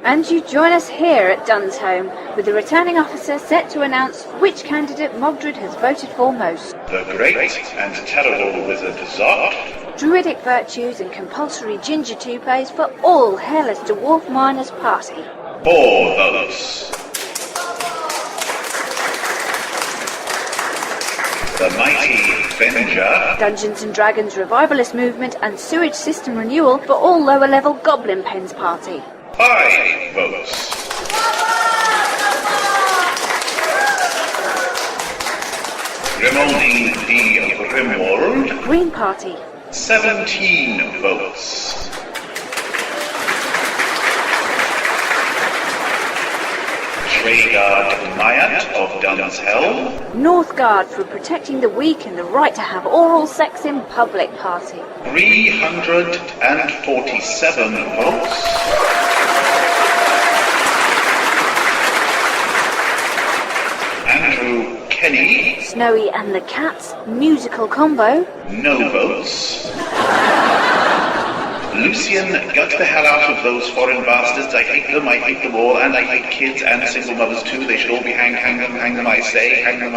And you join us here at Dunshelm, with the returning officer set to announce which candidate Mogdred has voted for most. The great and terrible wizard Zod. Druidic virtues and compulsory ginger toupees for all hairless dwarf miners party. 4 votes. The mighty Venger. Dungeons and Dragons revivalist movement and sewage system renewal for all lower level goblin pens party. 5 votes. Grimaldi D. Grimwald. Green party. 17 votes. Treguard Myatt of Dunshelm. Northgard for protecting the weak and the right to have oral sex in public party. 347 votes. Andrew Kenny. Snowy and the Cats musical combo. No votes. Lucian, gut the hell out of those foreign bastards. I hate them all, and I hate kids and single mothers too. They should all be hanged, hang them, I say. Hang them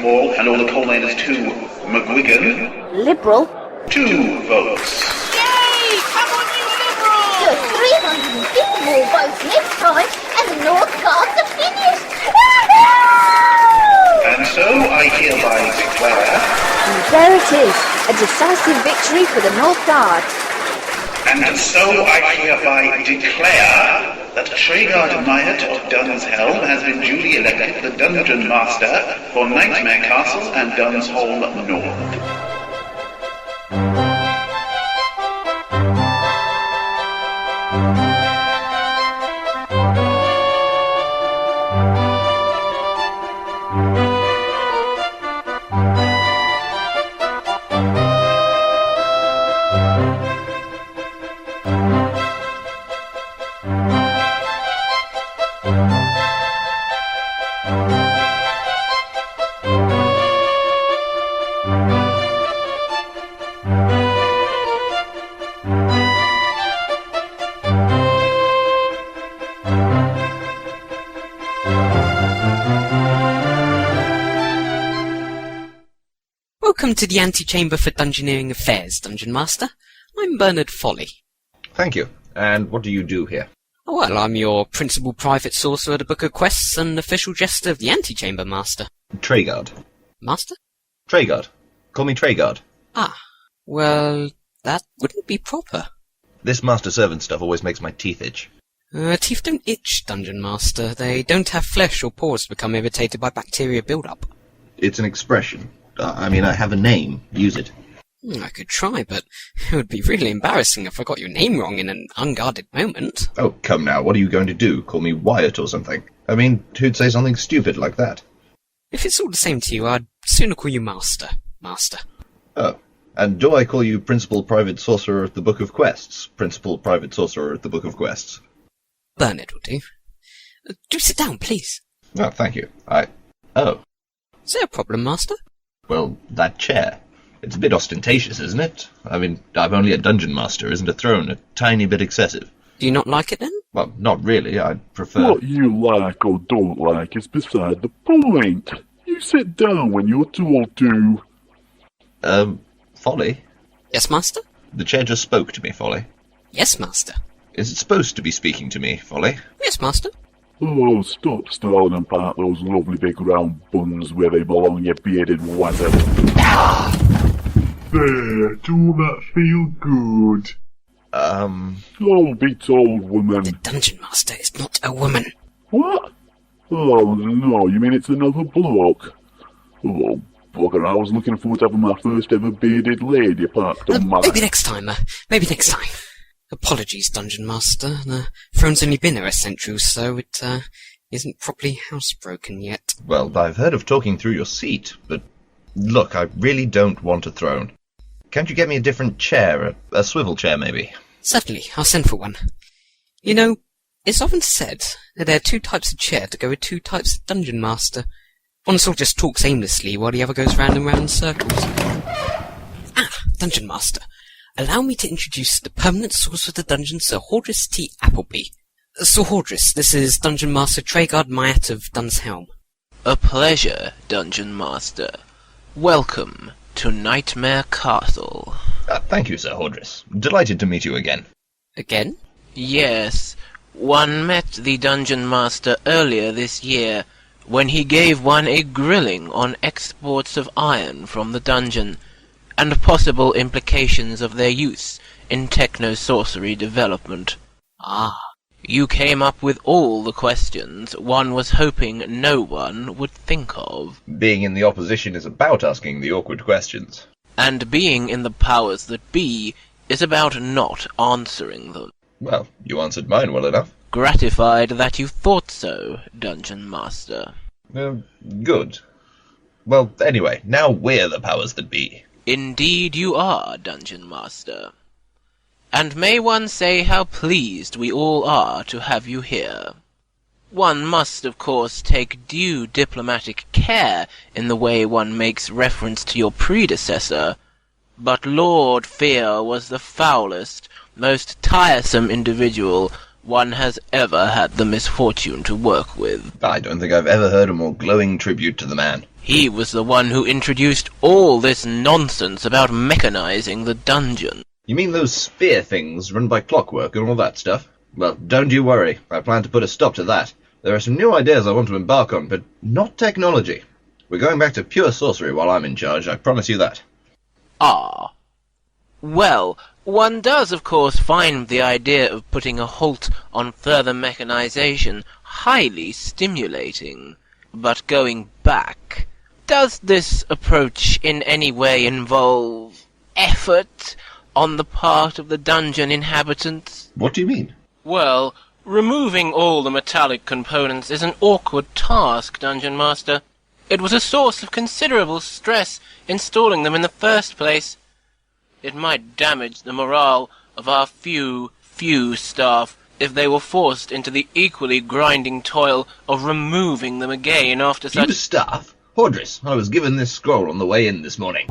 all. And all the coal miners too. McGuigan. Liberal. 2 votes. Yay! Come on, you liberals! Just 350 more votes next time, and the Northguards are finished! And so I hereby declare... And there it is, a decisive victory for the Northgard. And so I hereby declare that Treguard Myatt of Dunshelm has been duly elected the Dungeon Master for Knightmare Castle and Dunshelm North. Welcome to the Antechamber for Dungeoneering Affairs, Dungeon Master. I'm Bernard Folly. Thank you. And what do you do here? Oh, well, I'm your principal private sorcerer of the Book of Quests and official jester of the Antechamber, Master. Treguard. Master? Treguard. Call me Treguard. Ah, well, that wouldn't be proper. This master-servant stuff always makes my teeth itch. Teeth don't itch, Dungeon Master. They don't have flesh or pores to become irritated by bacteria build-up. It's an expression. I have a name. Use it. I could try, but it would be really embarrassing if I got your name wrong in an unguarded moment. Oh, come now. What are you going to do? Call me Wyatt or something? I mean, who'd say something stupid like that? If it's all the same to you, I'd sooner call you Master. Master. Oh. And do I call you Principal Private Sorcerer of the Book of Quests? Principal Private Sorcerer of the Book of Quests. Bernard will do. Do sit down, please. Oh, thank you. Oh. Is there a problem, Master? Well, that chair. It's a bit ostentatious, isn't it? I mean, I'm only a dungeon master. Isn't a throne a tiny bit excessive? Do you not like it, then? Well, not really. I'd prefer... What you like or don't like is beside the point. You sit down when you're told to. Folly? Yes, Master? The chair just spoke to me, Folly. Yes, Master. Is it supposed to be speaking to me, Folly? Yes, Master. Oh, stop stalling and part those lovely big round buns where they belong, you bearded wazard. There, don't that feel good? Oh, be told, woman. The Dungeon Master is not a woman. What? Oh, no, you mean it's another bloke? Oh, bugger, I was looking forward to having my first ever bearded lady parked on my... Maybe next time, maybe next time. Apologies, Dungeon Master. The throne's only been here a century or so. It isn't properly housebroken yet. Well, I've heard of talking through your seat, but look, I really don't want a throne. Can't you get me a different chair? A swivel chair, maybe? Certainly, I'll send for one. You know, it's often said that there are two types of chair to go with two types of Dungeon Master. One sort of just talks aimlessly while the other goes round and round in circles. Ah, Dungeon Master. Allow me to introduce the permanent source of the dungeon, Sir Hordriss T. Appleby. Sir Hordriss, this is Dungeon Master Treguard Myatt of Dunshelm. A pleasure, Dungeon Master. Welcome to Knightmare Castle. Thank you, Sir Hordriss. Delighted to meet you again. Again? Yes, one met the Dungeon Master earlier this year, when he gave one a grilling on exports of iron from the dungeon, and possible implications of their use in techno-sorcery development. Ah. You came up with all the questions one was hoping no one would think of. Being in the opposition is about asking the awkward questions. And being in the powers that be is about not answering them. Well, you answered mine well enough. Gratified that you thought so, Dungeon Master. Good. Well, anyway, now we're the powers that be. Indeed you are, Dungeon Master. And may one say how pleased we all are to have you here. One must, of course, take due diplomatic care in the way one makes reference to your predecessor, but Lord Fear was the foulest, most tiresome individual one has ever had the misfortune to work with. I don't think I've ever heard a more glowing tribute to the man. He was the one who introduced all this nonsense about mechanizing the dungeon. You mean those spear things run by clockwork and all that stuff? Well, don't you worry. I plan to put a stop to that. There are some new ideas I want to embark on, but not technology. We're going back to pure sorcery while I'm in charge, I promise you that. Ah. Well, one does of course find the idea of putting a halt on further mechanization highly stimulating. But going back, does this approach in any way involve effort on the part of the dungeon inhabitants? What do you mean? Well, removing all the metallic components is an awkward task, Dungeon Master. It was a source of considerable stress installing them in the first place. It might damage the morale of our few staff if they were forced into the equally grinding toil of removing them again after such— Few staff? Hordriss, I was given this scroll on the way in this morning.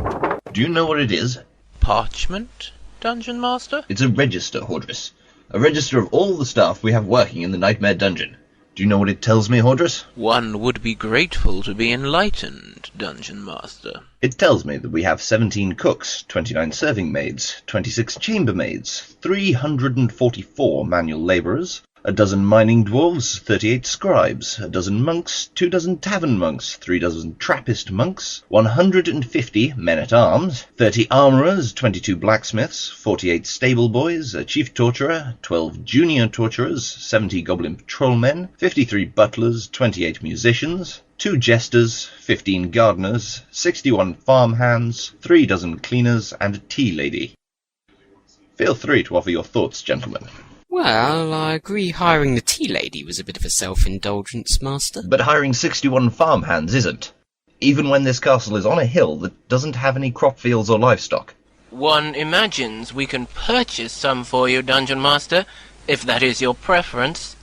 Do you know what it is? Parchment, Dungeon Master? It's a register, Hordriss. A register of all the staff we have working in the Knightmare dungeon. Do you know what it tells me, Hordriss? One would be grateful to be enlightened, Dungeon Master. It tells me that we have 17 cooks, 29 serving maids, 26 chambermaids, 344 manual labourers, a dozen mining dwarves, 38 scribes, a dozen monks, 2 dozen tavern monks, 3 dozen Trappist monks, 150 men-at-arms, 30 armourers, 22 blacksmiths, 48 stable boys, a chief torturer, 12 junior torturers, 70 goblin patrolmen, 53 butlers, 28 musicians, 2 jesters, 15 gardeners, 61 farmhands, 3 dozen cleaners, and a tea lady. Feel free to offer your thoughts, gentlemen. Well, I agree hiring the tea lady was a bit of a self-indulgence, Master. But hiring 61 farmhands isn't. Even when this castle is on a hill that doesn't have any crop fields or livestock. One imagines we can purchase some for you, Dungeon Master, if that is your preference.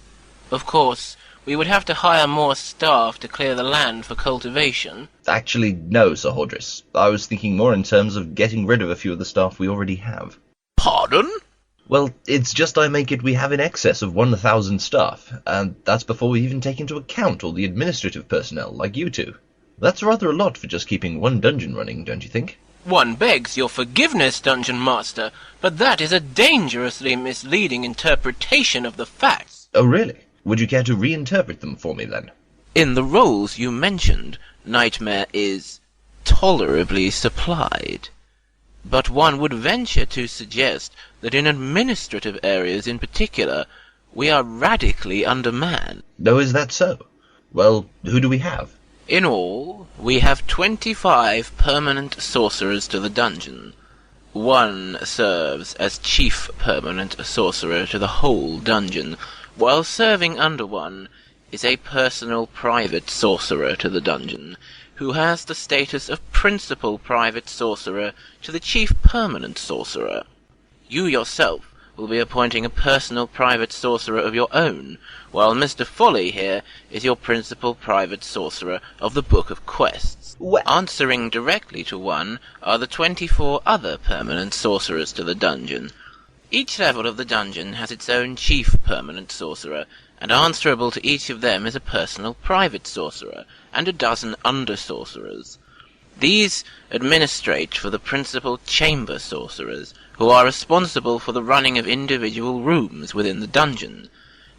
Of course, we would have to hire more staff to clear the land for cultivation. Actually, no, Sir Hordriss. I was thinking more in terms of getting rid of a few of the staff we already have. Pardon? Well, it's just I make it we have in excess of 1,000 staff, and that's before we even take into account all the administrative personnel, like you two. That's rather a lot for just keeping one dungeon running, don't you think? One begs your forgiveness, Dungeon Master, but that is a dangerously misleading interpretation of the facts. Oh, really? Would you care to reinterpret them for me, then? In the roles you mentioned, Knightmare is tolerably supplied. But one would venture to suggest that in administrative areas in particular, we are radically undermanned. Oh, is that so? Well, who do we have? In all, we have 25 permanent sorcerers to the dungeon. One serves as chief permanent sorcerer to the whole dungeon, while serving under one is a personal private sorcerer to the dungeon, who has the status of principal private sorcerer to the chief permanent sorcerer. You yourself will be appointing a personal private sorcerer of your own, while Mr. Folly here is your principal private sorcerer of the Book of Quests. Answering directly to one are the 24 other permanent sorcerers to the dungeon. Each level of the dungeon has its own chief permanent sorcerer, and answerable to each of them is a personal private sorcerer, and a dozen under-sorcerers. These administrate for the principal chamber sorcerers, who are responsible for the running of individual rooms within the dungeon.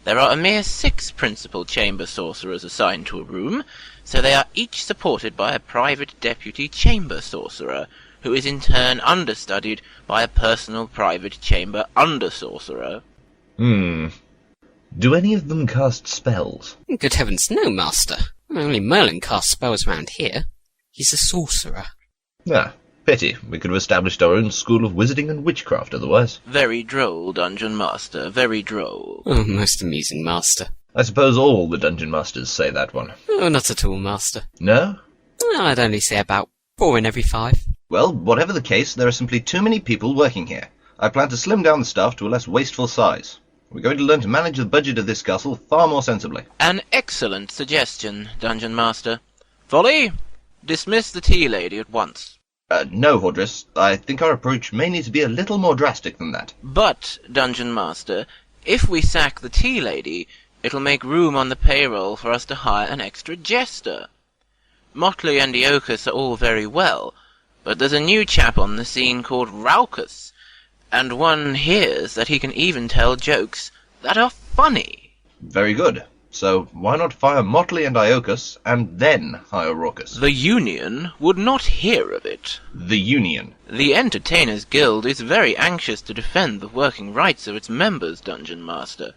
There are a mere 6 principal chamber sorcerers assigned to a room, so they are each supported by a private deputy chamber sorcerer, who is in turn understudied by a personal private chamber under-sorcerer. Do any of them cast spells? Good heavens, no, Master. Only Merlin casts spells around here. He's a sorcerer. Ah, pity. We could have established our own school of wizarding and witchcraft otherwise. Very droll, Dungeon Master, very droll. Oh, most amusing, Master. I suppose all the dungeon masters say that one. Oh, not at all, Master. No? Well, I'd only say about 4 in every 5. Well, whatever the case, there are simply too many people working here. I plan to slim down the staff to a less wasteful size. We're going to learn to manage the budget of this castle far more sensibly. An excellent suggestion, Dungeon Master. Folly, dismiss the tea lady at once. No, Hordriss. I think our approach may need to be a little more drastic than that. But, Dungeon Master, if we sack the tea lady, it'll make room on the payroll for us to hire an extra jester. Motley and Eokus are all very well, but there's a new chap on the scene called Raucus, and one hears that he can even tell jokes that are funny. Very good. So why not fire Motley and Eokus, and then hire Raucus? The Union would not hear of it. The Union? The Entertainers Guild is very anxious to defend the working rights of its members, Dungeon Master.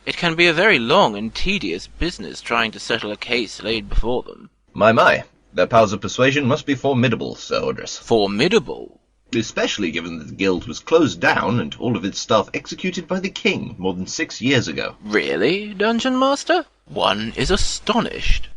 It can be a very long and tedious business trying to settle a case laid before them. My. Their powers of persuasion must be formidable, Sir Hordriss. Formidable? Especially given that the guild was closed down and all of its staff executed by the king more than 6 years ago. Really, Dungeon Master? One is astonished.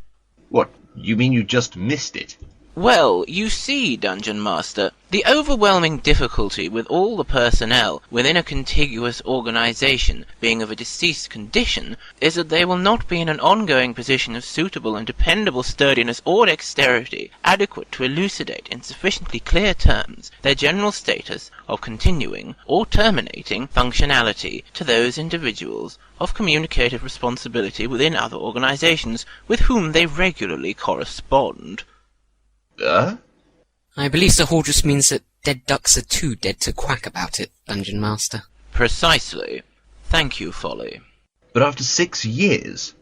What, you mean you just missed it? Well, you see, Dungeon Master, the overwhelming difficulty with all the personnel within a contiguous organization being of a deceased condition is that they will not be in an ongoing position of suitable and dependable sturdiness or dexterity adequate to elucidate in sufficiently clear terms their general status of continuing or terminating functionality to those individuals of communicative responsibility within other organizations with whom they regularly correspond. I believe Sir Hordriss means that dead ducks are too dead to quack about it, Dungeon Master. Precisely. Thank you, Folly. But after 6 years?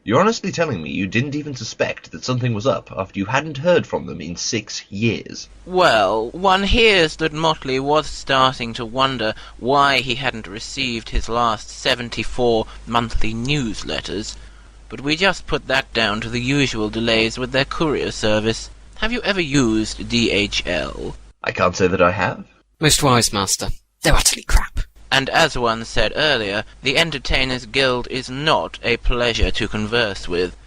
You're honestly telling me you didn't even suspect that something was up after you hadn't heard from them in 6 years? Well, one hears that Motley was starting to wonder why he hadn't received his last 74 monthly newsletters, but we just put that down to the usual delays with their courier service. Have you ever used DHL? I can't say that I have. Most wise, Master. They're utterly crap. And as one said earlier, the Entertainers Guild is not a pleasure to converse with,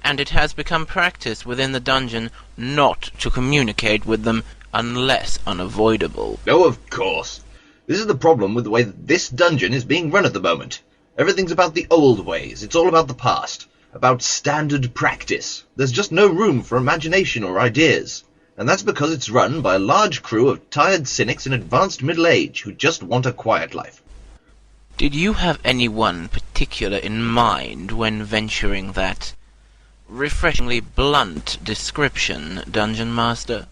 and it has become practice within the dungeon not to communicate with them unless unavoidable. Oh, of course. This is the problem with the way that this dungeon is being run at the moment. Everything's about the old ways. It's all about the past. About standard practice. There's just no room for imagination or ideas. And that's because it's run by a large crew of tired cynics in advanced middle age who just want a quiet life. Did you have anyone particular in mind when venturing that refreshingly blunt description, Dungeon Master?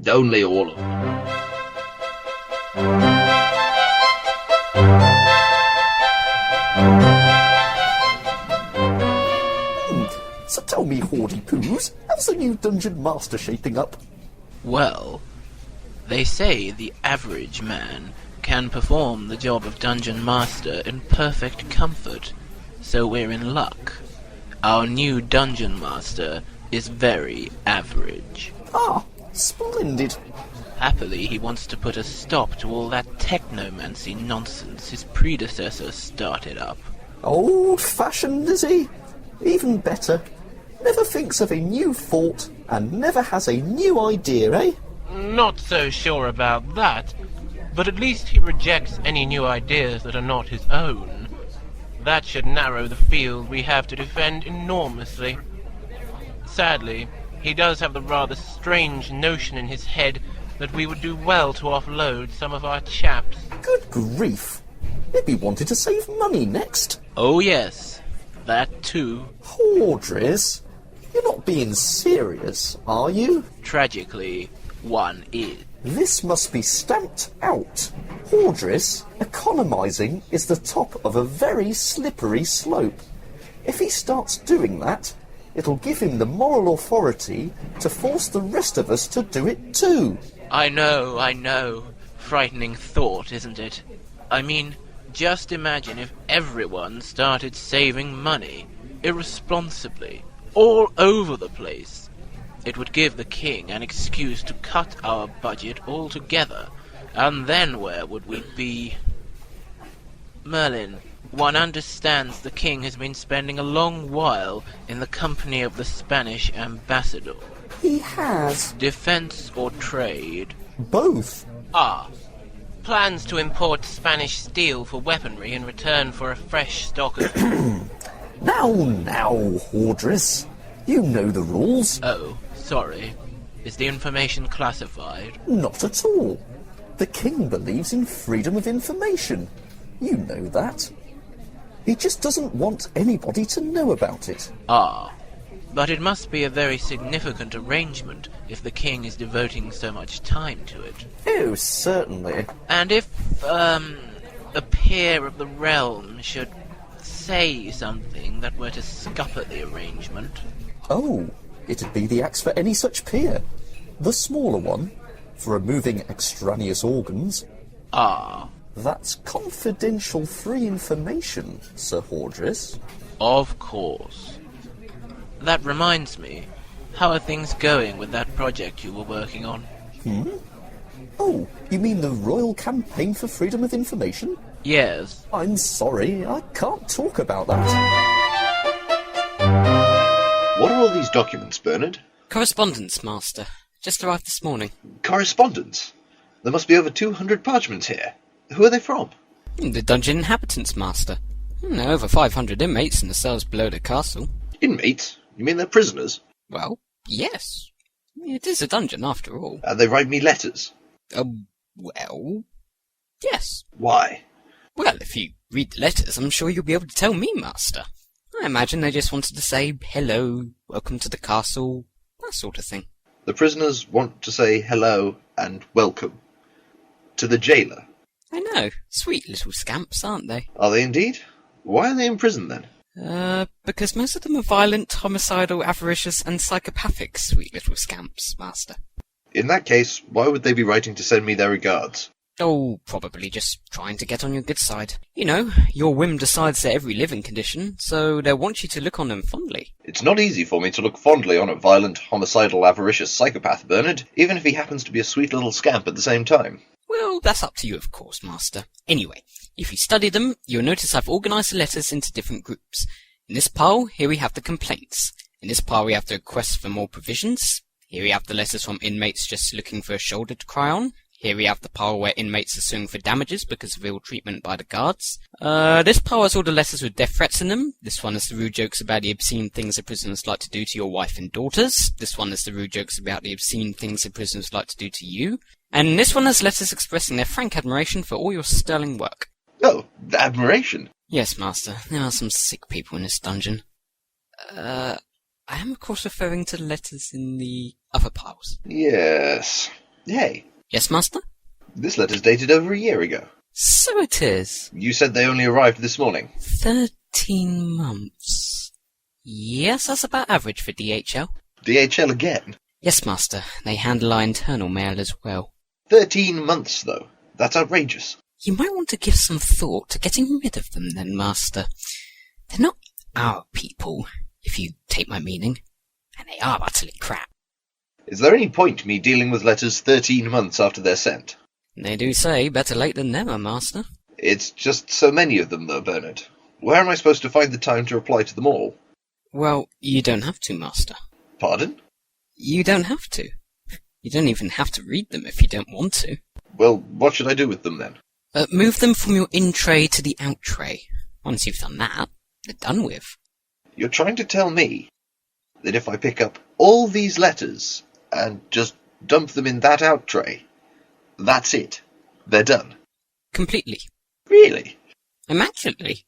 Only all of them. So tell me, Hordy Poos, how's the new Dungeon Master shaping up? Well, they say the average man can perform the job of Dungeon Master in perfect comfort, so we're in luck. Our new Dungeon Master is very average. Ah, splendid. Happily, he wants to put a stop to all that technomancy nonsense his predecessor started up. Old-fashioned, is he? Even better. Never thinks of a new thought, and never has a new idea, eh? Not so sure about that, but at least he rejects any new ideas that are not his own. That should narrow the field we have to defend enormously. Sadly, he does have the rather strange notion in his head that we would do well to offload some of our chaps. Good grief. Maybe wanted to save money next. Oh yes, that too. Hordriss, you're not being serious, are you? Tragically, one is. This must be stamped out. Hordriss, economising is the top of a very slippery slope. If he starts doing that, it'll give him the moral authority to force the rest of us to do it too. I know. Frightening thought, isn't it? I mean, just imagine if everyone started saving money, irresponsibly, all over the place. It would give the king an excuse to cut our budget altogether, and then where would we be? Merlin, one understands the king has been spending a long while in the company of the Spanish ambassador. He has. Defense or trade? Both. Ah. Plans to import Spanish steel for weaponry in return for a fresh stock of... Now, Hordriss. You know the rules. Oh, sorry. Is the information classified? Not at all. The king believes in freedom of information. You know that. He just doesn't want anybody to know about it. Ah. But it must be a very significant arrangement if the king is devoting so much time to it. Oh, certainly. And if, a peer of the realm should say something that were to scupper the arrangement? Oh, it'd be the axe for any such peer. The smaller one, for removing extraneous organs. Ah. That's confidential free information, Sir Hordriss. Of course. That reminds me, how are things going with that project you were working on? Oh, you mean the Royal Campaign for Freedom of Information? Yes. I'm sorry, I can't talk about that. What are all these documents, Bernard? Correspondence, Master. Just arrived this morning. Correspondence? There must be over 200 parchments here. Who are they from? The dungeon inhabitants, Master. There are over 500 inmates in the cells below the castle. Inmates? You mean they're prisoners? Well, yes. It is a dungeon, after all. And they write me letters? Well, yes. Why? Well, if you read the letters, I'm sure you'll be able to tell me, Master. I imagine they just wanted to say hello, welcome to the castle, that sort of thing. The prisoners want to say hello and welcome. To the jailer. I know. Sweet little scamps, aren't they? Are they indeed? Why are they in prison then? Because most of them are violent, homicidal, avaricious, and psychopathic, sweet little scamps, Master. In that case, why would they be writing to send me their regards? Oh, probably just trying to get on your good side. You know, your whim decides their every living condition, so they'll want you to look on them fondly. It's not easy for me to look fondly on a violent, homicidal, avaricious psychopath, Bernard, even if he happens to be a sweet little scamp at the same time. Well, that's up to you, of course, Master. Anyway, if you study them, you'll notice I've organised the letters into different groups. In this pile, here we have the complaints. In this pile we have the requests for more provisions. Here we have the letters from inmates just looking for a shoulder to cry on. Here we have the pile where inmates are suing for damages because of ill treatment by the guards. This pile has all the letters with death threats in them. This one is the rude jokes about the obscene things the prisoners like to do to your wife and daughters. This one is the rude jokes about the obscene things the prisoners like to do to you. And this one has letters expressing their frank admiration for all your sterling work. Oh, admiration? Yes, Master. There are some sick people in this dungeon. I am of course referring to the letters in the other piles. Yes. Hey. Yes, Master? This letter's dated over a year ago. So it is. You said they only arrived this morning. 13 months. Yes, that's about average for DHL. DHL again? Yes, Master. They handle our internal mail as well. 13 months, though. That's outrageous. You might want to give some thought to getting rid of them, then, Master. They're not our people, if you take my meaning. And they are utterly crap. Is there any point me dealing with letters 13 months after they're sent? They do say better late than never, Master. It's just so many of them, though, Bernard. Where am I supposed to find the time to reply to them all? Well, you don't have to, Master. Pardon? You don't have to. You don't even have to read them if you don't want to. Well, what should I do with them, then? Move them from your in tray to the out tray. Once you've done that, they're done with. You're trying to tell me that if I pick up all these letters and just dump them in that out tray, that's it? They're done? Completely. Really? Immaculately.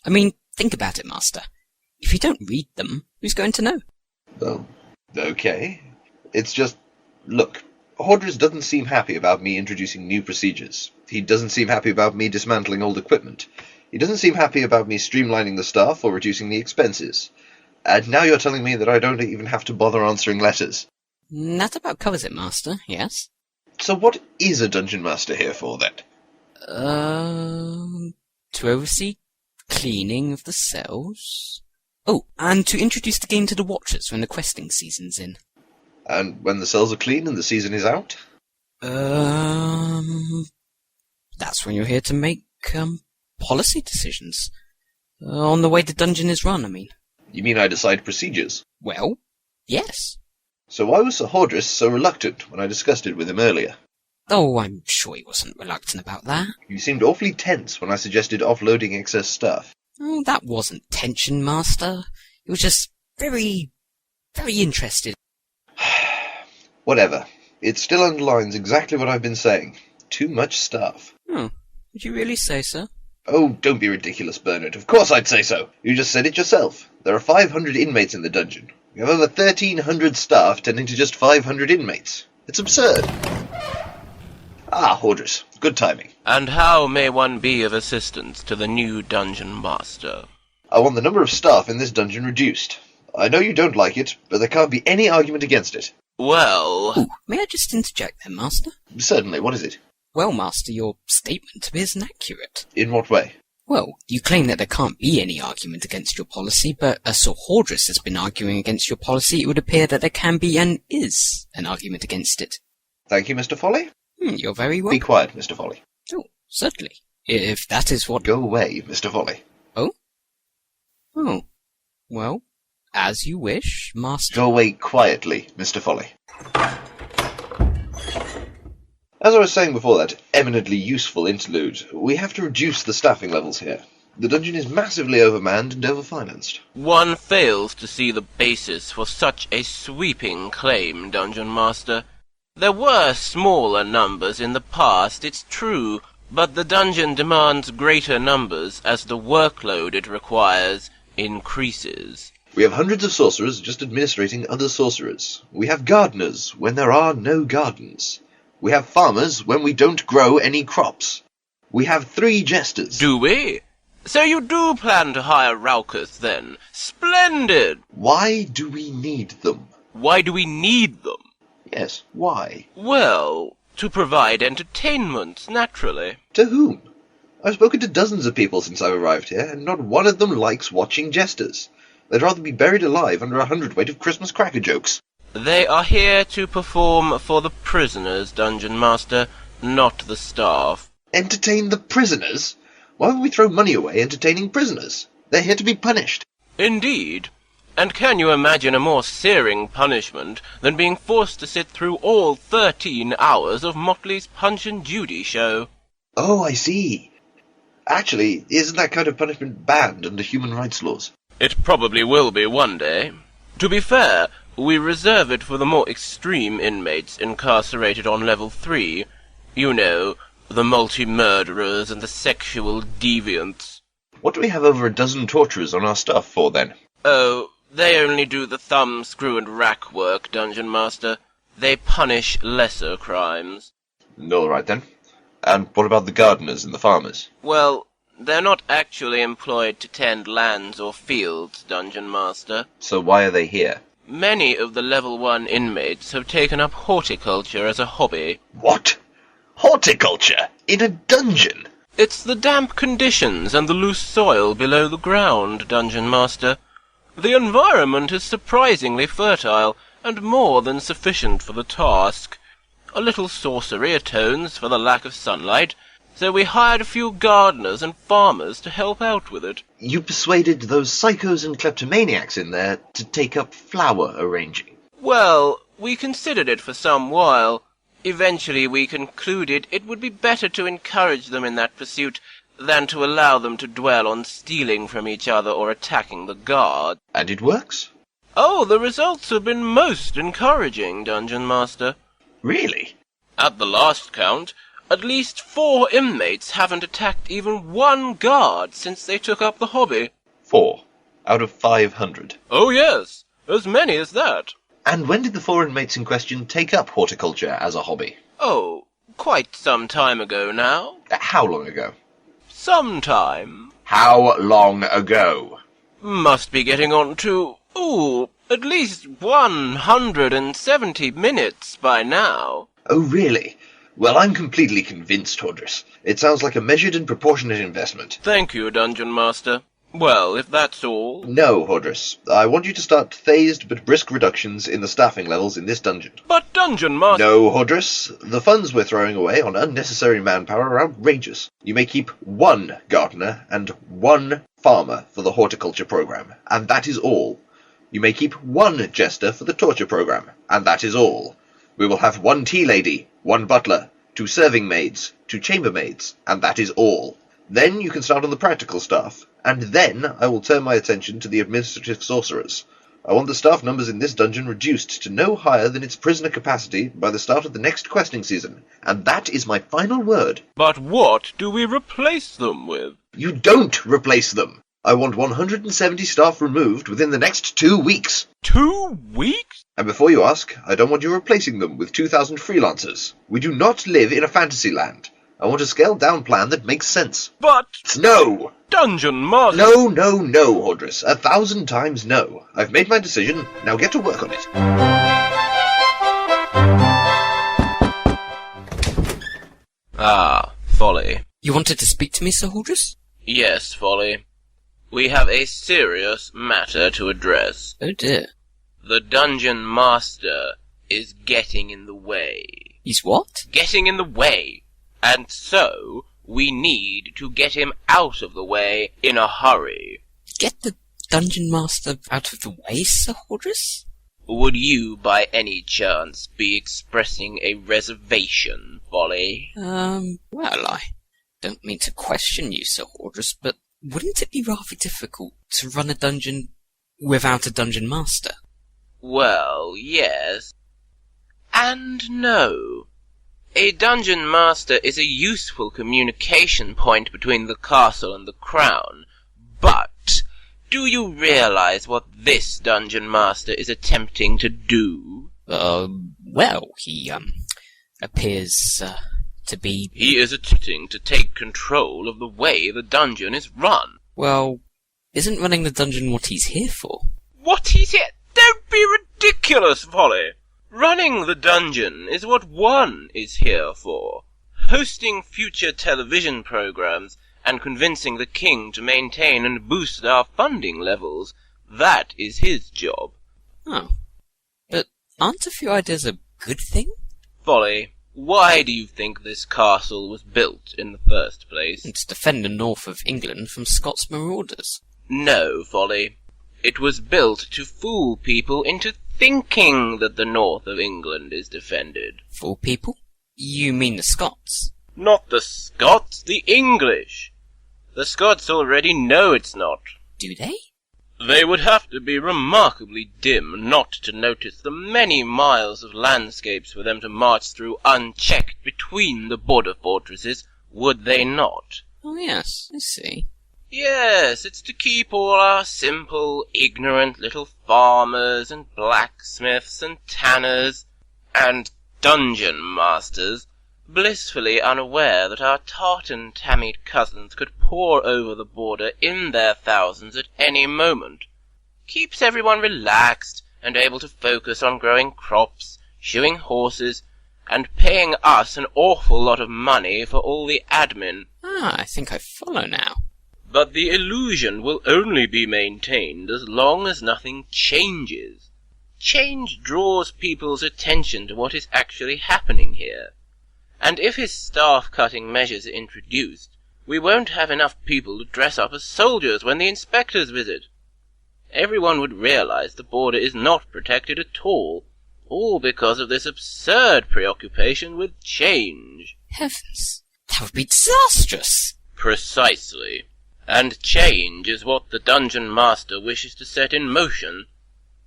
I mean, think about it, Master. If you don't read them, who's going to know? Well, okay. It's just... Look, Hordriss doesn't seem happy about me introducing new procedures. He doesn't seem happy about me dismantling old equipment. He doesn't seem happy about me streamlining the staff or reducing the expenses. And now you're telling me that I don't even have to bother answering letters. That about covers it, Master, yes? So what is a Dungeon Master here for, then? To oversee cleaning of the cells? Oh, and to introduce the game to the Watchers when the questing season's in. And when the cells are clean and the season is out? That's when you're here to make, policy decisions. On the way the dungeon is run, I mean. You mean I decide procedures? Well, yes. So why was Sir Hordriss so reluctant when I discussed it with him earlier? Oh, I'm sure he wasn't reluctant about that. You seemed awfully tense when I suggested offloading excess stuff. Oh, that wasn't tension, Master. He was just very interested. Whatever. It still underlines exactly what I've been saying. Too much stuff. Oh, would you really say so? Oh, don't be ridiculous, Bernard. Of course I'd say so. You just said it yourself. There are 500 inmates in the dungeon. We have over 1,300 staff tending to just 500 inmates. It's absurd. Ah, Hordriss. Good timing. And how may one be of assistance to the new dungeon master? I want the number of staff in this dungeon reduced. I know you don't like it, but there can't be any argument against it. Well... Ooh, may I just interject then, Master? Certainly. What is it? Well, Master, your statement isn't accurate. In what way? Well, you claim that there can't be any argument against your policy, but as Sir Hordriss has been arguing against your policy, it would appear that there can be and is an argument against it. Thank you, Mr. Folly. You're very welcome. Be quiet, Mr. Folly. Oh, certainly. If that is what... Go away, Mr. Folly. Oh? Oh. Well, as you wish, Master. Go away quietly, Mr. Folly. As I was saying before that eminently useful interlude, we have to reduce the staffing levels here. The dungeon is massively overmanned and overfinanced. One fails to see the basis for such a sweeping claim, Dungeon Master. There were smaller numbers in the past, it's true, but the dungeon demands greater numbers as the workload it requires increases. We have hundreds of sorcerers just administrating other sorcerers. We have gardeners when there are no gardens. We have farmers when we don't grow any crops. We have 3 jesters. Do we? So you do plan to hire Raucus, then? Splendid! Why do we need them? Why do we need them? Yes, why? Well, to provide entertainment, naturally. To whom? I've spoken to dozens of people since I've arrived here, and not one of them likes watching jesters. They'd rather be buried alive under 100 weight of Christmas cracker jokes. They are here to perform for the prisoners, Dungeon Master, not the staff. Entertain the prisoners? Why would we throw money away entertaining prisoners? They're here to be punished. Indeed. And can you imagine a more searing punishment than being forced to sit through all 13 hours of Motley's Punch and Judy show? Oh, I see. Actually, isn't that kind of punishment banned under human rights laws? It probably will be one day. To be fair, we reserve it for the more extreme inmates incarcerated on level 3. You know, the multi-murderers and the sexual deviants. What do we have over a dozen torturers on our staff for, then? Oh, they only do the thumb, screw, and rack work, Dungeon Master. They punish lesser crimes. All right, then. And what about the gardeners and the farmers? Well, they're not actually employed to tend lands or fields, Dungeon Master. So why are they here? Many of the level 1 inmates have taken up horticulture as a hobby. What? Horticulture? In a dungeon? It's the damp conditions and the loose soil below the ground, Dungeon Master. The environment is surprisingly fertile, and more than sufficient for the task. A little sorcery atones for the lack of sunlight, so we hired a few gardeners and farmers to help out with it. You persuaded those psychos and kleptomaniacs in there to take up flower arranging? Well, we considered it for some while. Eventually we concluded it would be better to encourage them in that pursuit than to allow them to dwell on stealing from each other or attacking the guard. And it works? Oh, the results have been most encouraging, Dungeon Master. Really? At the last count, At least 4 inmates haven't attacked even one guard since they took up the hobby. 4 out of 500. Oh yes, as many as that. And when did the 4 inmates in question take up horticulture as a hobby? Oh, quite some time ago now. How long ago? Some time. How long ago? Must be getting on to, at least 170 minutes by now. Oh, really? Well, I'm completely convinced, Hordriss. It sounds like a measured and proportionate investment. Thank you, Dungeon Master. Well, if that's all... No, Hordriss. I want you to start phased but brisk reductions in the staffing levels in this dungeon. But Dungeon Master... No, Hordriss. The funds we're throwing away on unnecessary manpower are outrageous. You may keep 1 gardener and 1 farmer for the horticulture program, and that is all. You may keep 1 jester for the torture program, and that is all. We will have 1 tea lady, 1 butler, 2 serving maids, 2 chambermaids, and that is all. Then you can start on the practical staff, and then I will turn my attention to the administrative sorcerers. I want the staff numbers in this dungeon reduced to no higher than its prisoner capacity by the start of the next questing season, and that is my final word. But what do we replace them with? You don't replace them! I want 170 staff removed within the next 2 weeks. 2 weeks? And before you ask, I don't want you replacing them with 2,000 freelancers. We do not live in a fantasy land. I want a scaled-down plan that makes sense. But... No! Dungeon Master... No, Hordriss. 1,000 times no. I've made my decision. Now get to work on it. Ah, Folly. You wanted to speak to me, Sir Hordriss? Yes, Folly. We have a serious matter to address. Oh dear. The Dungeon Master is getting in the way. He's what? Getting in the way. And so, we need to get him out of the way in a hurry. Get the Dungeon Master out of the way, Sir Hordriss? Would you, by any chance, be expressing a reservation, Folly? Well, I don't mean to question you, Sir Hordriss, but wouldn't it be rather difficult to run a dungeon without a Dungeon Master? Well, yes. And no. A Dungeon Master is a useful communication point between the castle and the crown, but do you realize what this Dungeon Master is attempting to do? Well, he, appears, to be... He is attempting to take control of the way the dungeon is run. Well, isn't running the dungeon what he's here for? What he's here? Don't be ridiculous, Folly! Running the dungeon is what one is here for. Hosting future television programs and convincing the king to maintain and boost our funding levels, that is his job. Oh. But aren't a few ideas a good thing? Folly, why do you think this castle was built in the first place? To defend the north of England from Scots marauders. No, Folly. It was built to fool people into thinking that the north of England is defended. Fool people? You mean the Scots? Not the Scots, the English. The Scots already know it's not. Do they? They would have to be remarkably dim not to notice the many miles of landscapes for them to march through unchecked between the border fortresses, would they not? Oh yes, I see. Yes, it's to keep all our simple, ignorant little farmers and blacksmiths and tanners and dungeon masters blissfully unaware that our tartan-tammied cousins could pour over the border in their thousands at any moment. Keeps everyone relaxed and able to focus on growing crops, shoeing horses, and paying us an awful lot of money for all the admin. Ah, I think I follow now. But the illusion will only be maintained as long as nothing changes. Change draws people's attention to what is actually happening here. And if his staff-cutting measures are introduced, we won't have enough people to dress up as soldiers when the inspectors visit. Everyone would realize the border is not protected at all because of this absurd preoccupation with change. Heavens, that would be disastrous! Precisely. And change is what the Dungeon Master wishes to set in motion.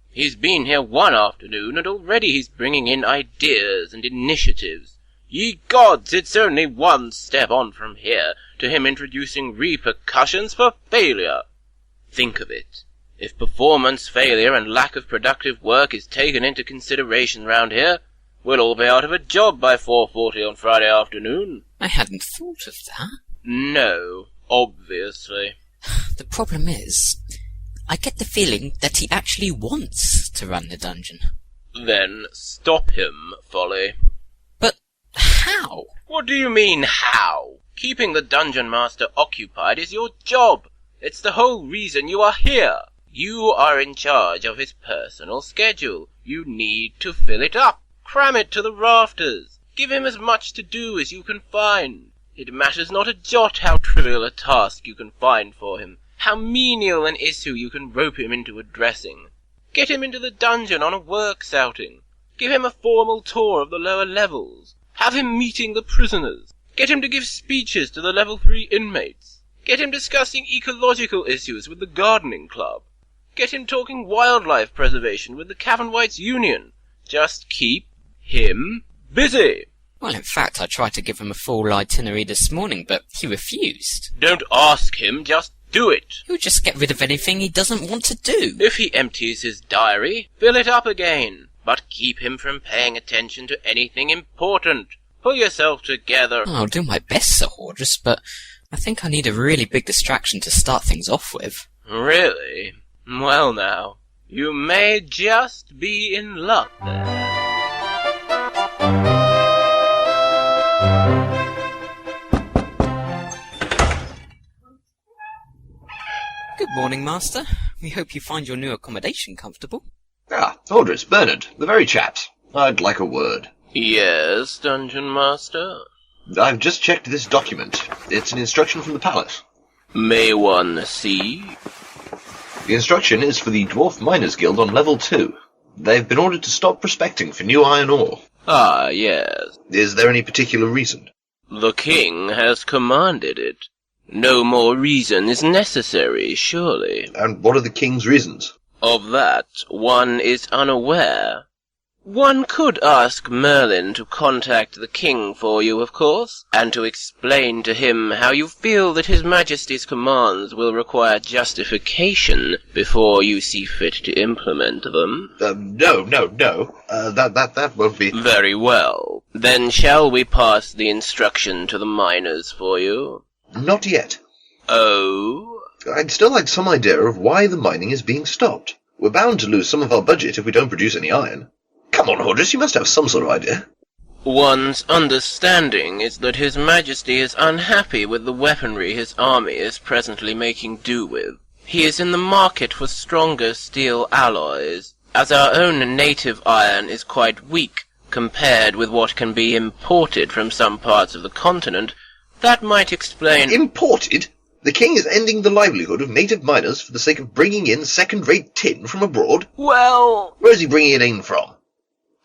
He's been here one afternoon, and already he's bringing in ideas and initiatives, Ye gods, it's only one step on from here to him introducing repercussions for failure. Think of it. If performance failure and lack of productive work is taken into consideration round here, we'll all be out of a job by 4:40 on Friday afternoon. I hadn't thought of that. No, obviously. The problem is, I get the feeling that he actually wants to run the dungeon. Then stop him, Folly. But how? What do you mean, how? Keeping the Dungeon Master occupied is your job. It's the whole reason you are here. You are in charge of his personal schedule. You need to fill it up. Cram it to the rafters. Give him as much to do as you can find. It matters not a jot how trivial a task you can find for him, how menial an issue you can rope him into addressing. Get him into the dungeon on a works outing. Give him a formal tour of the lower levels. Have him meeting the prisoners. Get him to give speeches to the level 3 inmates. Get him discussing ecological issues with the gardening club. Get him talking wildlife preservation with the Cavern Whites Union. Just keep him busy. Well, in fact, I tried to give him a full itinerary this morning, but he refused. Don't ask him, just do it. He'll just get rid of anything he doesn't want to do. If he empties his diary, fill it up again. But keep him from paying attention to anything important. Pull yourself together. I'll do my best, Sir Hordriss, but I think I need a really big distraction to start things off with. Really? Well now, you may just be in luck there. Good morning, Master. We hope you find your new accommodation comfortable. Ah, Hordriss, Bernard, the very chaps. I'd like a word. Yes, Dungeon Master? I've just checked this document. It's an instruction from the palace. May one see? The instruction is for the Dwarf Miners Guild on level 2. They've been ordered to stop prospecting for new iron ore. Ah, yes. Is there any particular reason? The king has commanded it. No more reason is necessary, surely. And what are the king's reasons? Of that, one is unaware. One could ask Merlin to contact the king for you, of course, and to explain to him how you feel that his majesty's commands will require justification before you see fit to implement them. No. That won't be... Very well. Then shall we pass the instruction to the miners for you? Not yet. Oh? I'd still like some idea of why the mining is being stopped. We're bound to lose some of our budget if we don't produce any iron. Come on, Hordriss, you must have some sort of idea. One's understanding is that His Majesty is unhappy with the weaponry his army is presently making do with. He is in the market for stronger steel alloys, as our own native iron is quite weak compared with what can be imported from some parts of the continent. That might explain... Imported? The king is ending the livelihood of native miners for the sake of bringing in second-rate tin from abroad? Well... Where's he bringing it in from?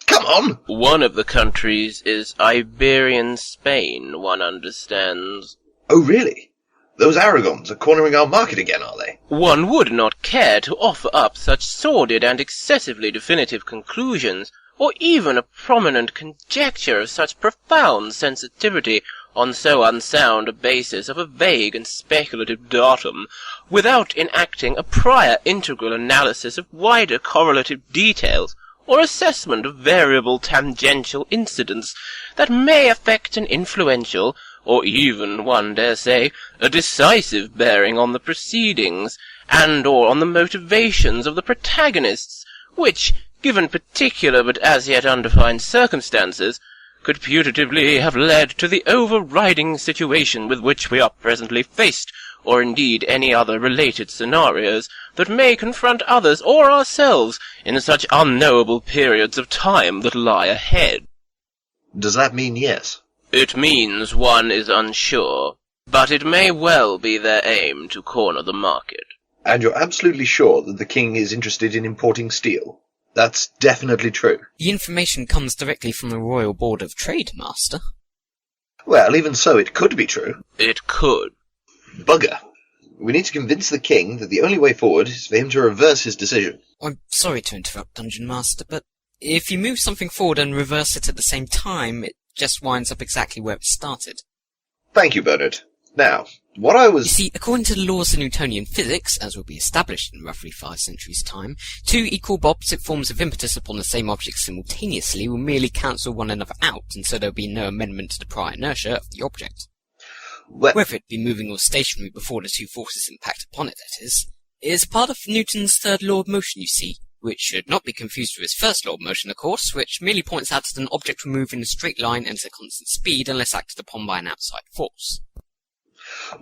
Come on! One of the countries is Iberian Spain, one understands. Oh, really? Those Aragons are cornering our market again, are they? One would not care to offer up such sordid and excessively definitive conclusions, or even a prominent conjecture of such profound sensitivity on so unsound a basis of a vague and speculative datum, without enacting a prior integral analysis of wider correlative details, or assessment of variable tangential incidents that may affect an influential, or even, one dare say, a decisive bearing on the proceedings, and or on the motivations of the protagonists, which, given particular but as yet undefined circumstances, could putatively have led to the overriding situation with which we are presently faced, or indeed any other related scenarios that may confront others or ourselves in such unknowable periods of time that lie ahead. Does that mean yes? It means one is unsure, but it may well be their aim to corner the market. And you're absolutely sure that the king is interested in importing steel? That's definitely true. The information comes directly from the Royal Board of Trade, Master. Well, even so, it could be true. It could. Bugger. We need to convince the king that the only way forward is for him to reverse his decision. I'm sorry to interrupt, Dungeon Master, but if you move something forward and reverse it at the same time, it just winds up exactly where it started. Thank you, Bernard. Now, what I was... You see, according to the laws of Newtonian physics, as will be established in roughly 5 centuries' time, two equal but opposite forms of impetus upon the same object simultaneously will merely cancel one another out, and so there will be no amendment to the prior inertia of the object. Whether it be moving or stationary before the two forces impact upon it, that is. It is part of Newton's third law of motion, you see, which should not be confused with his first law of motion, of course, which merely points out that an object will move in a straight line and at a constant speed unless acted upon by an outside force.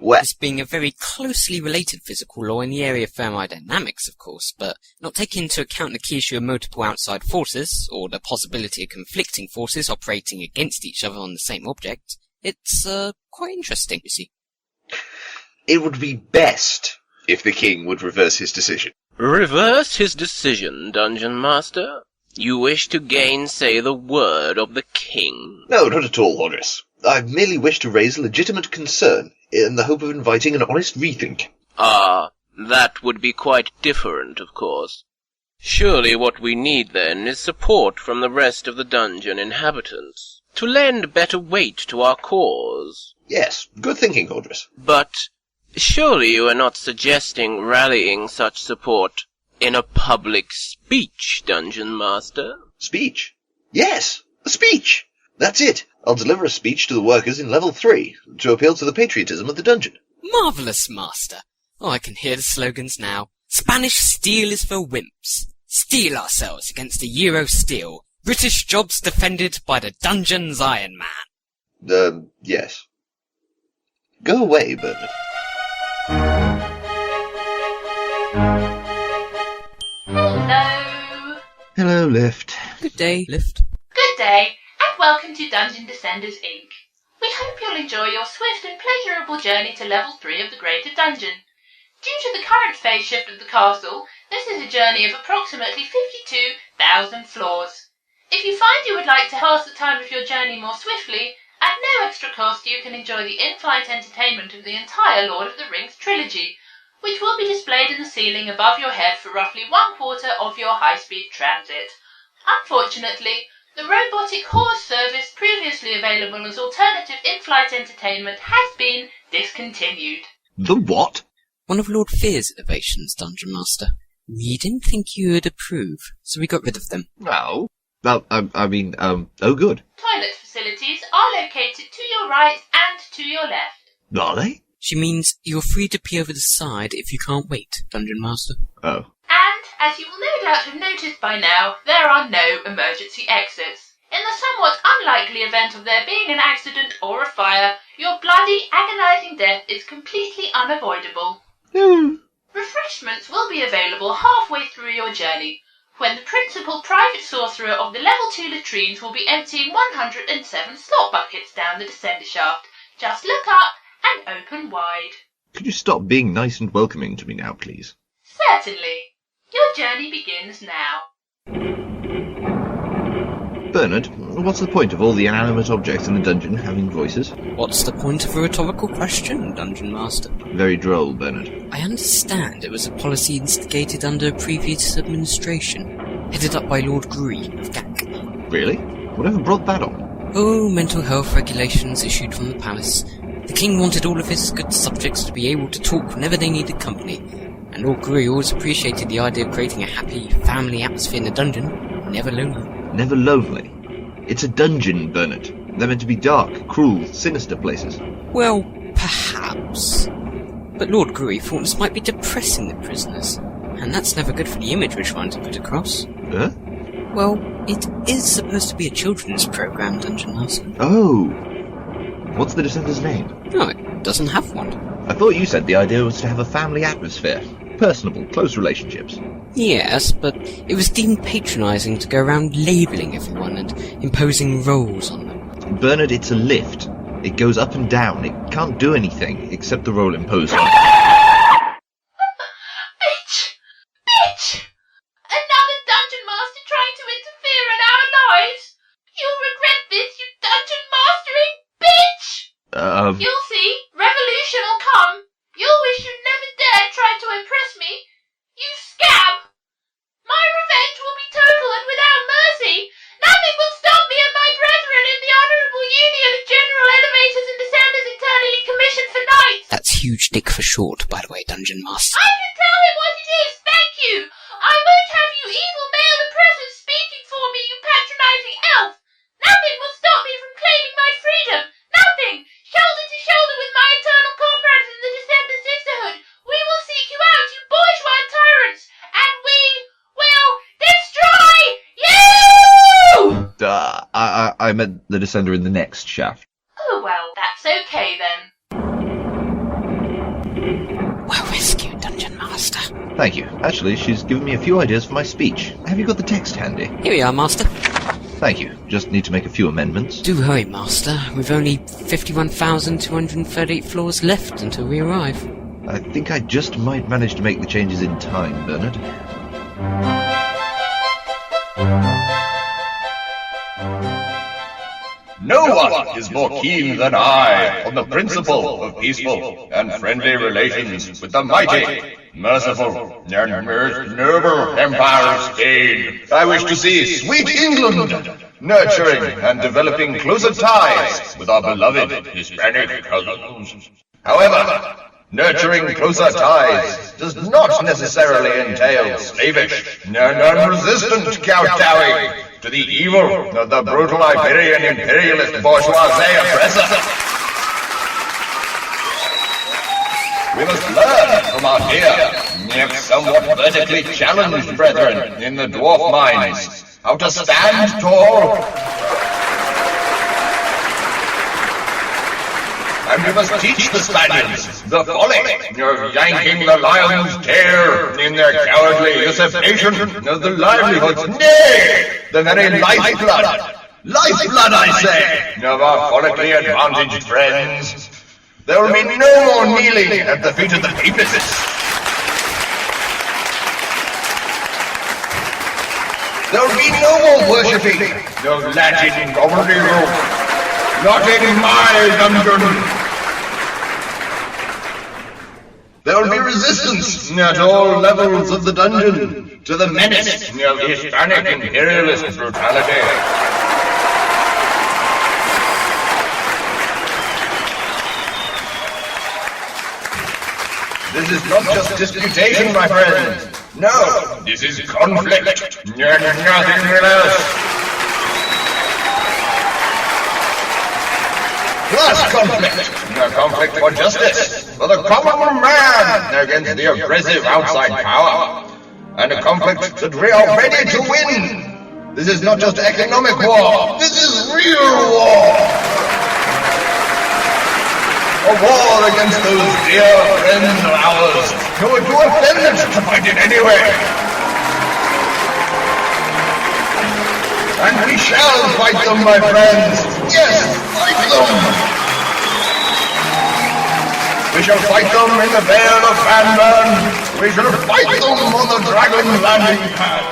This being a very closely related physical law in the area of thermodynamics, of course, but not taking into account the key issue of multiple outside forces, or the possibility of conflicting forces operating against each other on the same object, it's quite interesting, you see. It would be best if the king would reverse his decision. Reverse his decision, Dungeon Master? You wish to gainsay the word of the king? No, not at all, Hordriss. I merely wish to raise a legitimate concern in the hope of inviting an honest rethink. Ah, that would be quite different, of course. Surely what we need, then, is support from the rest of the dungeon inhabitants, to lend better weight to our cause. Yes, good thinking, Hordriss. But surely you are not suggesting rallying such support in a public speech, Dungeon Master? Speech? Yes, a speech! That's it. I'll deliver a speech to the workers in level 3, to appeal to the patriotism of the dungeon. Marvellous, Master. Oh, I can hear the slogans now. Spanish steel is for wimps. Steel ourselves against the Euro steel. British jobs defended by the dungeon's Iron Man. Yes. Go away, Bernard. Hello. Hello, Lift. Good day, Lift. Good day, and welcome to Dungeon Descenders Inc. We hope you'll enjoy your swift and pleasurable journey to level 3 of the Greater Dungeon. Due to the current phase shift of the castle, this is a journey of approximately 52,000 floors. If you find you would like to pass the time of your journey more swiftly, at no extra cost you can enjoy the in-flight entertainment of the entire Lord of the Rings trilogy, which will be displayed in the ceiling above your head for roughly 1/4 of your high-speed transit. Unfortunately, the robotic horse service previously available as alternative in-flight entertainment has been discontinued. The what? One of Lord Fear's innovations, Dungeon Master. We didn't think you would approve, so we got rid of them. No. Well, oh good. Toilet facilities are located to your right and to your left. Are they? She means you're free to pee over the side if you can't wait, Dungeon Master. Oh. And, as you will no doubt have noticed by now, there are no emergency exits. In the somewhat unlikely event of there being an accident or a fire, your bloody, agonizing death is completely unavoidable. Refreshments will be available halfway through your journey, when the principal private sorcerer of the level 2 latrines will be emptying 107 slot buckets down the descender shaft. Just look up and open wide. Could you stop being nice and welcoming to me now, please? Certainly. Your journey begins now. Bernard, what's the point of all the inanimate objects in the dungeon having voices? What's the point of a rhetorical question, Dungeon Master? Very droll, Bernard. I understand it was a policy instigated under a previous administration, headed up by Lord Gruy of Gak. Really? Whatever brought that on? Oh, mental health regulations issued from the palace. The king wanted all of his good subjects to be able to talk whenever they needed company, and Lord Gruy always appreciated the idea of creating a happy, family atmosphere in the dungeon, never lonely. Never lonely? It's a dungeon, Bernard. They're meant to be dark, cruel, sinister places. Well, perhaps. But Lord Gruy thought this might be depressing the prisoners, and that's never good for the image we're trying to put across. Huh? Well, it is supposed to be a children's program, Dungeon Master. Oh! What's the descender's name? No, it doesn't have one. I thought you said the idea was to have a family atmosphere. Personable, close relationships. Yes, but it was deemed patronising to go around labelling everyone and imposing roles on them. Bernard, it's a lift. It goes up and down. It can't do anything except the role imposed on it. Bitch! Another Dungeon Master trying to interfere in our lives? You'll regret this, you Dungeon Mastering bitch! You'll see, revolution will come. You'll wish you'd never dared try to impress me. You scab! My revenge will be total and without mercy. Nothing will stop me and my brethren in the honourable That's huge dick for short, by the way, Dungeon Master. I can tell him what it is, thank you! I won't have you evil male oppressors speaking for me, you patronising elf! Nothing will stop me from claiming my freedom! Nothing! Shoulder to shoulder with my eternal comrades in the Descender Sisterhood, we will seek you out, you bourgeois tyrants! And we will destroy you! I meant the Descender in the next shaft. Oh well, that's okay then. Well rescued, Dungeon Master. Thank you. Actually, she's given me a few ideas for my speech. Have you got the text handy? Here we are, Master. Thank you. Just need to make a few amendments. Do hurry, Master. We've only 51,238 floors left until we arrive. I think I just might manage to make the changes in time, Bernard. No one is more keen than I on the principle of peaceful and friendly relations with the mighty, merciful, and most noble Empire of Spain. I wish to see sweet England nurturing and developing closer ties with our beloved Hispanic cousins. However, nurturing closer ties does not necessarily entail slavish and non-resistant kowtowing to the evil of the brutal Iberian imperialist bourgeoisie oppressor. We must learn from our dear, yet somewhat vertically challenged brethren in the dwarf mines how to stand tall. And we must teach the Spaniards the folly of yanking the lion's tail in their cowardly usurpation of the livelihoods, nay, the very lifeblood, I say, of our follically advantaged friends. There will be no more kneeling at the feet of the papists. There will be no more worshipping of Latin gobbledygook, not in my dungeon. There will be resistance at all levels of the dungeon to the menace of Hispanic imperialist brutality. This is not just disputation, my friends. No, this is conflict, and nothing else. Class conflict, a conflict for justice, for the common man against the oppressive outside power, and a conflict that we are ready to win. This is not just economic war, this is real war. A war against those dear friends of ours who would do offend to fight it anyway. And we shall fight them, my friends. Yes, fight them. We shall fight them in the Vale of Fanburn. We shall fight them on the Dragon Landing Pad.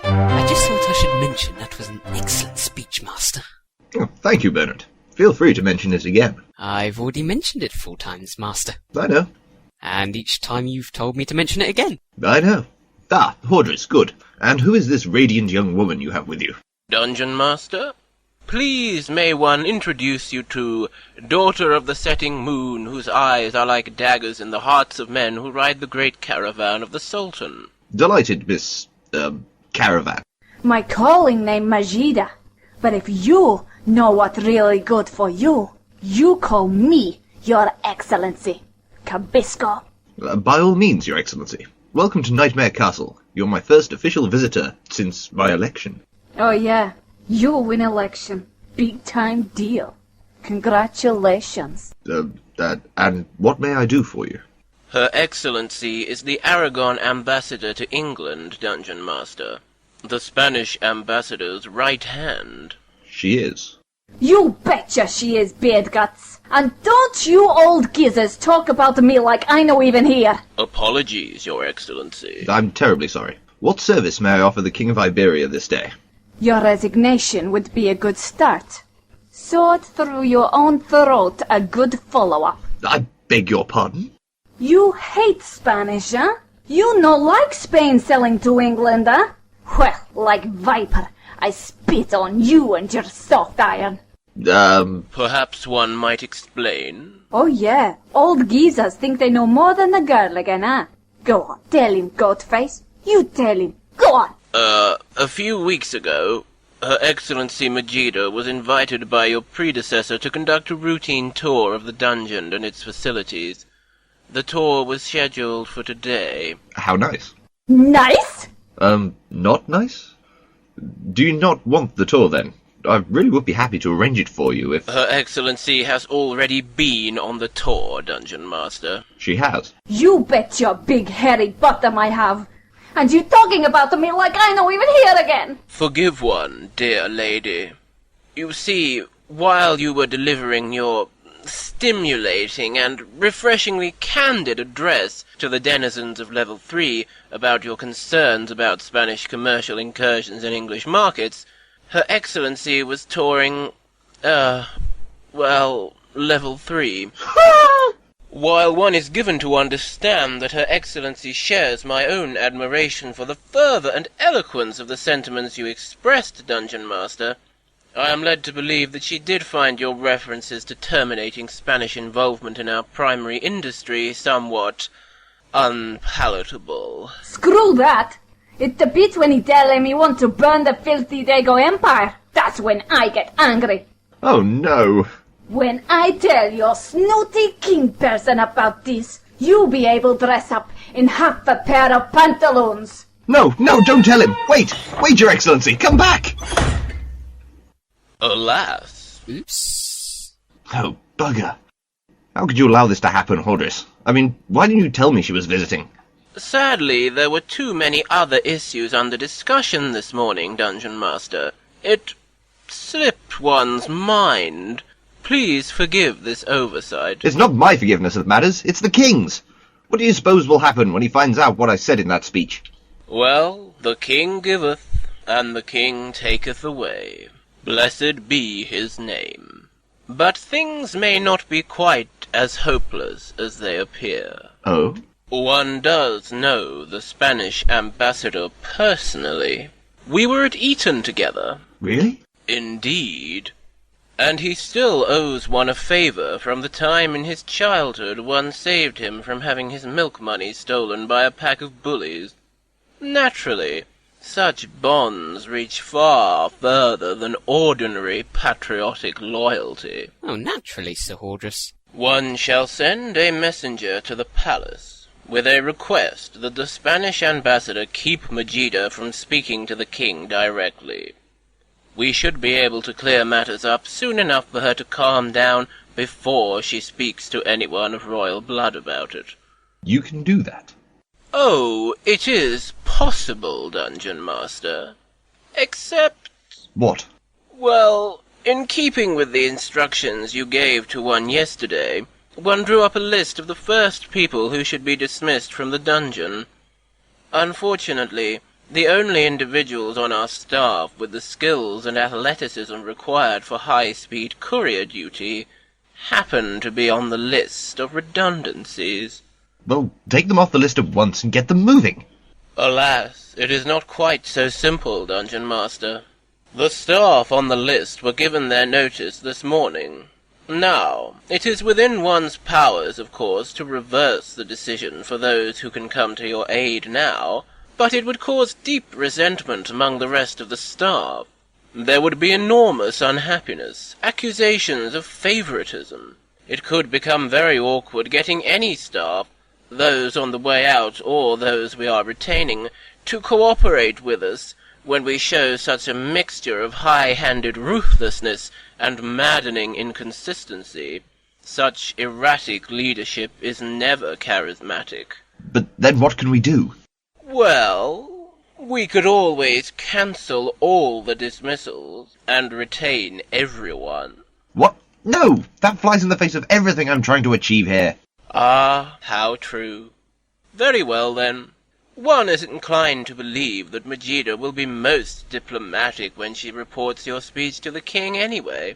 I just thought I should mention that was an excellent speech, Master. Oh, thank you, Bernard. Feel free to mention it again. I've already mentioned it 4 times, Master. I know. And each time you've told me to mention it again. I know. Ah, Hordriss, good. And who is this radiant young woman you have with you? Dungeon Master? Please may one introduce you to Daughter of the Setting Moon, whose eyes are like daggers in the hearts of men who ride the great caravan of the Sultan. Delighted, Miss, Caravan. My calling name Majida, but if you know what really good for you, you call me Your Excellency. Cabisco. By all means, Your Excellency. Welcome to Knightmare Castle. You're my first official visitor since my election. Oh yeah, you win election. Big time deal. Congratulations. And what may I do for you? Her Excellency is the Aragon Ambassador to England, Dungeon Master. The Spanish Ambassador's right hand. She is. You betcha she is, Beardguts. And don't you old gizzers talk about me like I know even here. Apologies, Your Excellency. I'm terribly sorry. What service may I offer the King of Iberia this day? Your resignation would be a good start. Sword through your own throat a good follow-up. I beg your pardon? You hate Spanish, huh? You no like Spain selling to England, huh? Well, like Viper, I spit on you and your soft iron. Perhaps one might explain? Oh yeah, old geezers think they know more than the girl again, huh? Go on, tell him, Goatface. You tell him. Go on. A few weeks ago, Her Excellency Majida was invited by your predecessor to conduct a routine tour of the dungeon and its facilities. The tour was scheduled for today. How nice. Nice? Not nice? Do you not want the tour, then? I really would be happy to arrange it for you if... Her Excellency has already been on the tour, Dungeon Master. She has. You bet your big hairy bottom I have. And you talking about me like I know even here again. Forgive one, dear lady. You see, while you were delivering your stimulating and refreshingly candid address to the denizens of Level 3 about your concerns about Spanish commercial incursions in English markets, Her Excellency was touring, Level 3. While one is given to understand that Her Excellency shares my own admiration for the fervour and eloquence of the sentiments you expressed, Dungeon Master, I am led to believe that she did find your references to terminating Spanish involvement in our primary industry somewhat unpalatable. Screw that. It's the bit when he tell him he want to burn the filthy Dago Empire. That's when I get angry. Oh no. When I tell your snooty king person about this, you'll be able to dress up in half a pair of pantaloons. No, don't tell him. Wait, Your Excellency, come back. Alas. Oops. Oh, bugger. How could you allow this to happen, Hordriss? I mean, why didn't you tell me she was visiting? Sadly, there were too many other issues under discussion this morning, Dungeon Master. It slipped one's mind. Please forgive this oversight. It's not my forgiveness that matters, it's the King's. What do you suppose will happen when he finds out what I said in that speech? Well, the King giveth, and the King taketh away. Blessed be his name. But things may not be quite as hopeless as they appear. Oh? One does know the Spanish ambassador personally. We were at Eton together. Really? Indeed. And he still owes one a favour from the time in his childhood one saved him from having his milk money stolen by a pack of bullies. Naturally, such bonds reach far further than ordinary patriotic loyalty. Oh, naturally, Sir Hordriss. One shall send a messenger to the palace with a request that the Spanish ambassador keep Majida from speaking to the king directly. We should be able to clear matters up soon enough for her to calm down before she speaks to anyone of royal blood about it. You can do that? Oh, it is possible, Dungeon Master. Except... What? Well, in keeping with the instructions you gave to one yesterday, one drew up a list of the first people who should be dismissed from the dungeon. Unfortunately, the only individuals on our staff with the skills and athleticism required for high-speed courier duty happen to be on the list of redundancies. Well, take them off the list at once and get them moving. Alas, it is not quite so simple, Dungeon Master. The staff on the list were given their notice this morning. Now, it is within one's powers, of course, to reverse the decision for those who can come to your aid now, but it would cause deep resentment among the rest of the staff. There would be enormous unhappiness, accusations of favoritism. It could become very awkward getting any staff, those on the way out or those we are retaining, to cooperate with us when we show such a mixture of high-handed ruthlessness and maddening inconsistency. Such erratic leadership is never charismatic. But then what can we do? Well, we could always cancel all the dismissals and retain everyone. What? No! That flies in the face of everything I'm trying to achieve here. Ah, how true. Very well, then. One is inclined to believe that Majida will be most diplomatic when she reports your speech to the king anyway.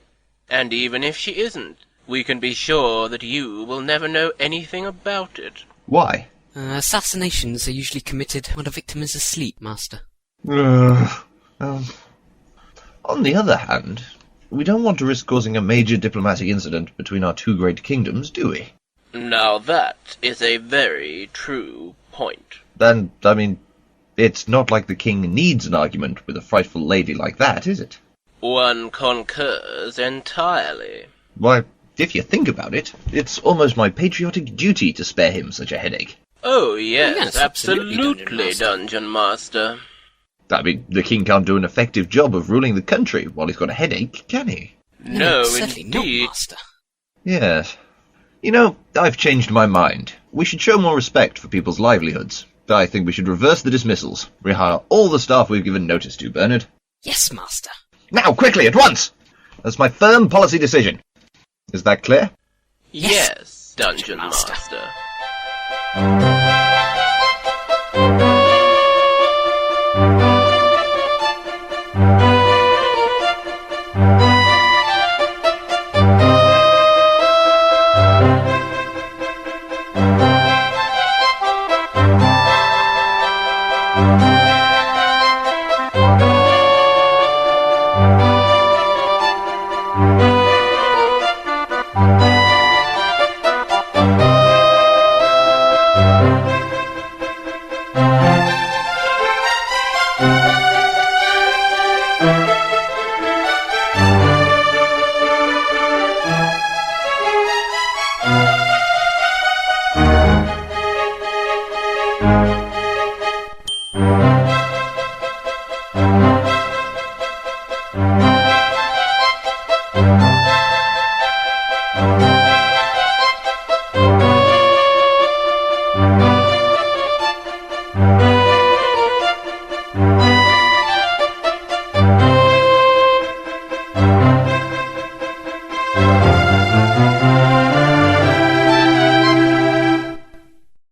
And even if she isn't, we can be sure that you will never know anything about it. Why? Assassinations are usually committed when a victim is asleep, Master. On the other hand, we don't want to risk causing a major diplomatic incident between our two great kingdoms, do we? Now that is a very true point. Then, I mean, it's not like the king needs an argument with a frightful lady like that, is it? One concurs entirely. Why, if you think about it, it's almost my patriotic duty to spare him such a headache. Oh yes, absolutely, Dungeon Master. I mean, the king can't do an effective job of ruling the country while he's got a headache, can he? No, certainly not, indeed. Master. Yes. You know, I've changed my mind. We should show more respect for people's livelihoods. I think we should reverse the dismissals. Rehire all the staff we've given notice to, Bernard. Yes, Master. Now, quickly, at once! That's my firm policy decision. Is that clear? Yes, Dungeon Master.